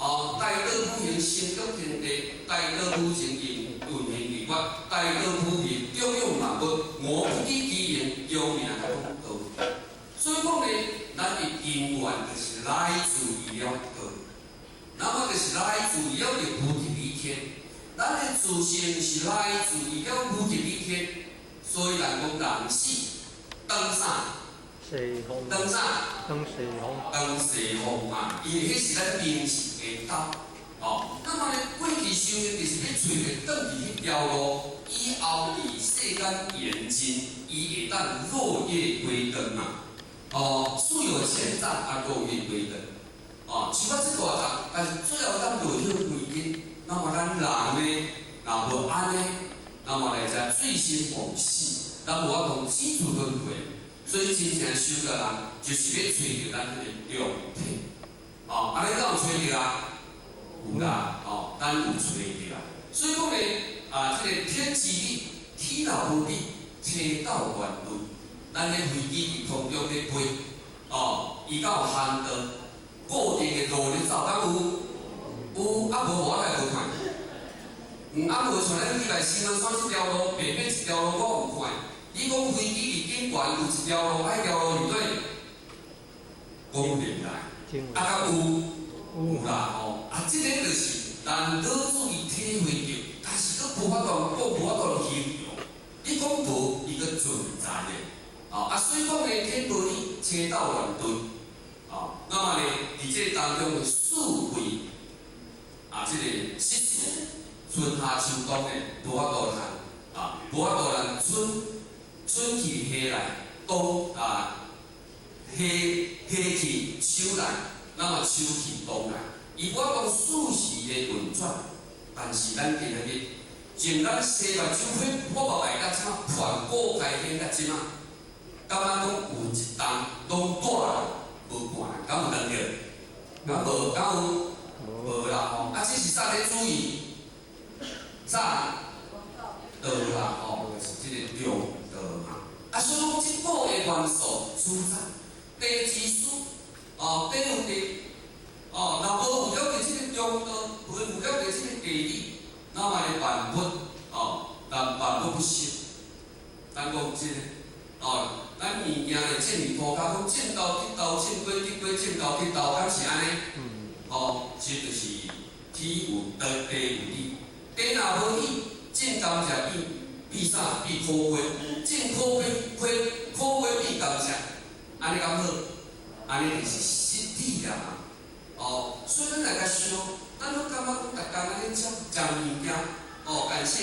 大道普行，成就天地；大道普行，运行律法；大道普行，中庸万物。我不知其言，有命通道。所以讲呢，咱的因缘就是来自于了道，那么就是来自于了无极理天。咱的自性是来自于了无极理天，所以人讲人死当啥？当啥？当西方嘛，因为迄是咱平时的道。那么呢，过去修行就是要找着转去迄条路，以后以世间严禁，伊会当落叶归根嘛。树有前长，落叶归根。树仔这大长，但是最后咱落叶归根，那么咱人呢，若无安呢，那么来才醉心梦死，咱无法讲起主轮回。所以真正修的人，就是要找着咱这个量体。安尼敢有找着啊？有啦，咱有找着啊。所以讲呢，这个天之理，天老无理，车道原论。咱咧飞机空中咧飞，伊敢有限道，固定的路咧走，敢有？有，无我来无看。无像咱以来新闻选一条路，白变一条路，我有看。你讲飞机离景观有一条路，迄条路对对？讲不来。敢有啦，这个就是人脑子伊体会着，但是佫无法度讲，无法度形容。你讲无，伊佫存在的。所以讲呢，天无理，车道乱顿。那么呢，伫这当中的四位这个实事，春夏秋冬呢，无法度通无法度让春去夏来，冬夏去秋来，那么秋去冬来，伊无法讲四时的运转，但是咱今日从咱西目睭火破目来甲即马传播开天甲即马。感觉讲有一冬拢大啦，无寒，敢有当着？敢有？无啦这是啥咧注意？啥？道啦就是这个量道嘛。所以讲这五个元素组成地之书，地有地，若无有了解这个量道，无有了解这个地理，那么咧万物，但万物不息。咱讲这个。咱物件咧种伫土骹，讲种豆得豆，种果得果，种豆得豆，敢是安尼？这就是天有道，地有理。地若无理，种甘蔗变啥？变苦瓜，种苦瓜变甘蔗，安尼敢好？安尼就是实体啦嘛。所以咱来甲想，咱拢感觉讲，逐工安尼讲物件，感谢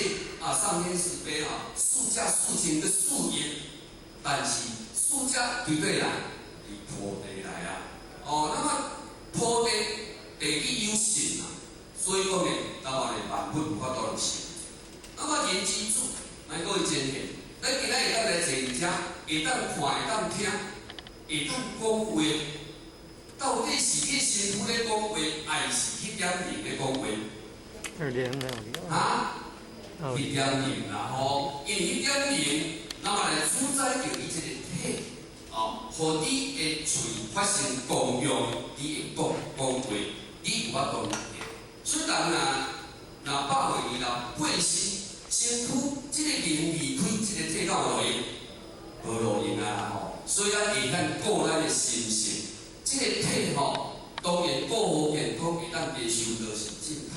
上天慈悲树价树情的树叶。但是树家对对来，离菩提来啊！那么菩提地理有信所以讲呢，当然呢万物无法度成。那么人之主，咱各位前提，咱今仔会当来坐伫遮，会当看，会当听，会当讲话，到底是迄身躯咧讲话，还是迄点灵咧讲话？迄点灵啦因为迄点灵。那么来主宰着伊这个体，互你的嘴发生功用，你会讲话，你有法度讲。所以人若百岁以后过身，身躯这个灵离开这个体到落去，无路用所以咱会当顾咱的心性，这个体当然顾好健康，会当接受到是正确。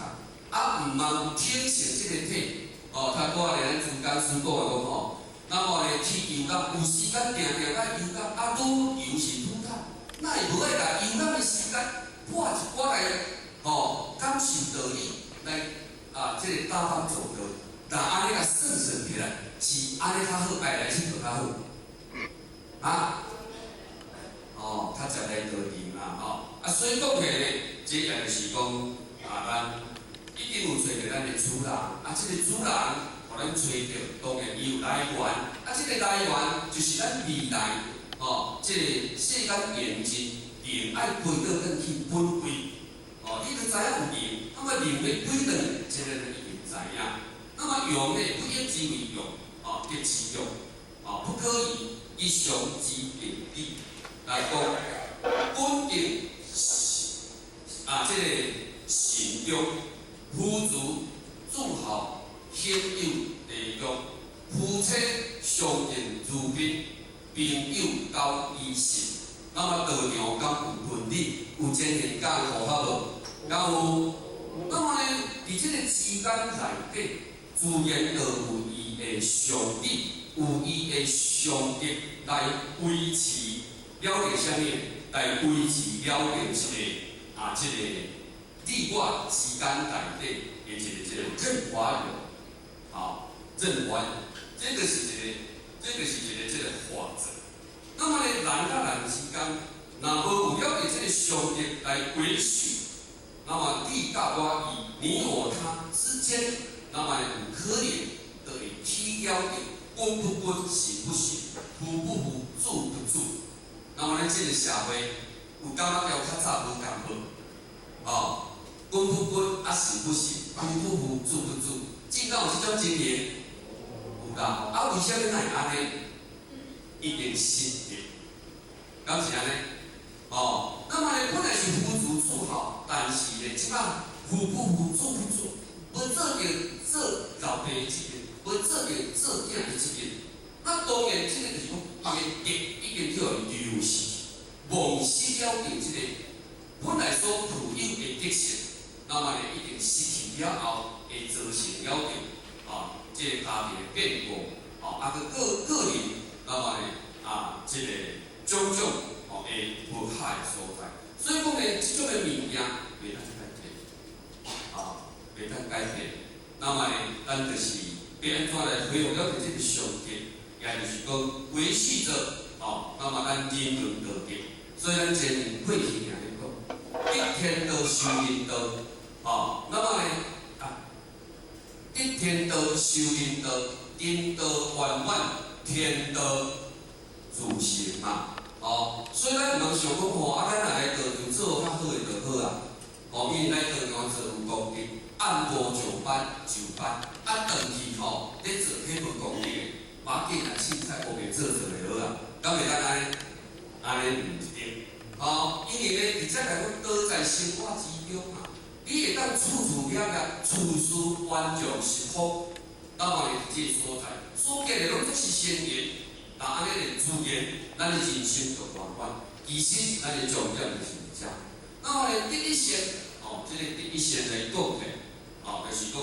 毋通挺成这个体，他讲咧，咱中间师讲的讲那么呢，去游览有时间定甲游览，愈游是愈透，那会无爱甲游览的时间破一寡来，感受道理，来这个打方做道，但安尼甲算起来，是安尼较好，爱来去就较好，较食来道理嘛，所以讲起来，这也就是讲，咱一定有找着咱的主人，这个主人。互咱找着，当然伊有来源，这个来源就是咱未来，这个世间严禁，灵爱归到转去本位，你著知影有灵，那么灵要归转，这个你会知影。那么用呢，不言之为用，皆之用，不可以一常之定理来讲，本定这个信用，富足自豪，享有地狱，夫妻相敬如宾，朋友交义信。那么道场敢有伦理，有正言，敢有合法无？敢有？那么呢，伫即个之间内底，自然就有伊的常理，有伊的常识来维持了解啥物？来维持了解即个你我之间内底的即个任法任法，这个是一个法则。那么呢，人甲人之间，若无有了解即个常识来维系，那么你甲我你我他之间，那么有可能就会起了解君不君，行不行，夫不夫，主不主。那么咱即个社会有感觉了较早无共好，君不君，行不行，夫不夫，主不主。真敢有即种经验？有啦。为什么会安尼？一定信任，敢是安尼？那么呢，本来是夫主自豪，但是呢，即摆夫不夫，主不主，要做着做老爸一边，要做着做囝的一边。那当然，即个就是讲，已经叫流失，忘失了对即个本来所具有的特性，那么呢，已经失去了后，会造成了即个家庭的变故，个人，那么呢，即个种种的不害所在。所以讲呢，即种的物件袂当改变，袂当改变。那么呢，咱就是要安怎来恢复了即个常识，也就是讲维系着那么咱人伦道德。所以咱前面过去也咧讲，一天道修人道，那么呢，一天道修人道，人道圆满，天道自成嘛。所以咱毋通想讲咱若来道场做较好诶就好啊。因为来道场做有功德，按部就班，转去咧做迄份功德诶，把紧来凊彩后面做就好啊。敢袂当安尼毋对。因为咧，而且来讲道在生活之中嘛，你会当处处了，处事完全是福，那么呢，即个所在，所见的拢总是善缘。那安尼的自然，咱的人生就圆满。其实，咱的重点就是遮。那么呢，第一线，即个第一线来讲的，就是讲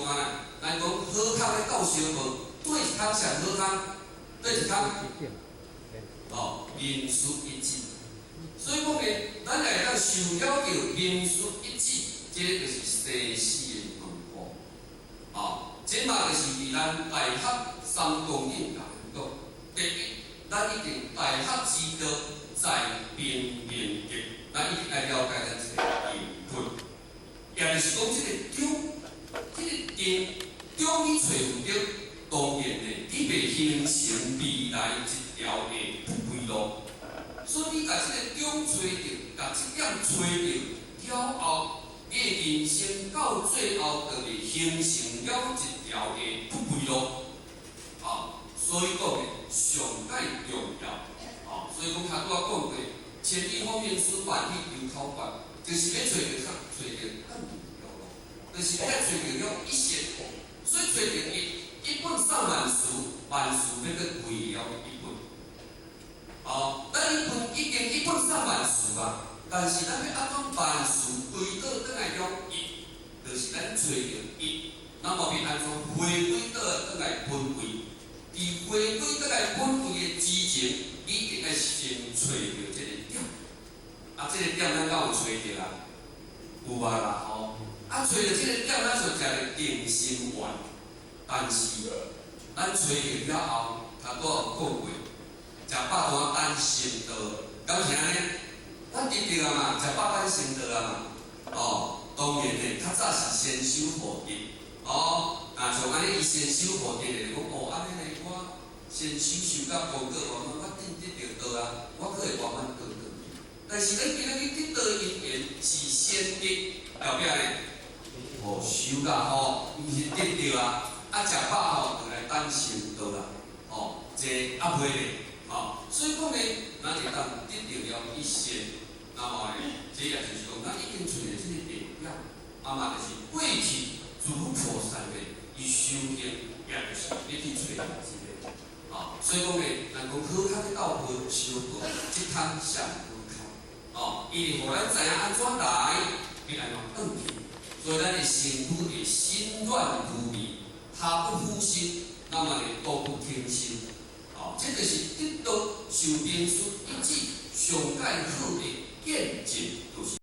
咱讲好康的教小无，对一康上好康，对一康，民俗一致。所以讲呢，咱来当受了着民俗一致，这个就是西式的文化。这嘛就是伫咱大学3公认来讲，第一。咱一定大学之道在明明德，咱一定来了解咱这个因本，也就是讲这个中你找唔到，当然呢，你袂形成未来一条的不归路。所以你把这个中找到，把这点找到了后，你的人生到最后就会形成了一条的不归路。所以讲呢，上界重要，所以讲他拄仔讲过，前一方面是万里由头发，就是要找到更重要咯，就是要找到了一线，所以找到一本上万事，万事要去为了一本，咱已经一本上万事啊，但是咱要安怎万事归倒转来了一，就是咱找到一，那么要安怎回归倒来本位？伫回归倒来本位的之前，你一定要先找到这个点。这个点咱敢有找到啊？有啊啦，找到这个点，咱就食个定心丸。但是，咱找到了后，他拄有讲过，食饱单等成道，敢是安尼？咱得到啊嘛，食饱等成道啊嘛。当然呢，较早是先修福德。像安尼伊先修福德的，讲安尼呢，我先修到功德圆满，我得到道啊，我可会圆满道德。但是咱今仔日得道因缘是先得，后壁呢，修到伊是得到啊，食饱就来等成道啦，这袂咧，所以讲呢，咱会当得到了一些，那么呢，这也就是讲，咱已经找到这个地表，嘛就是过去诸菩萨的伊修行，也就是要去找这个。所以讲咧，人讲好康的道学修道，一趟上好康。伊互咱知影安怎来，必然往转去。所以咱的身躯会心乱如迷，下不敷心，那么咧都不听心。这就是得到受兵术一致上界好的见证，就是。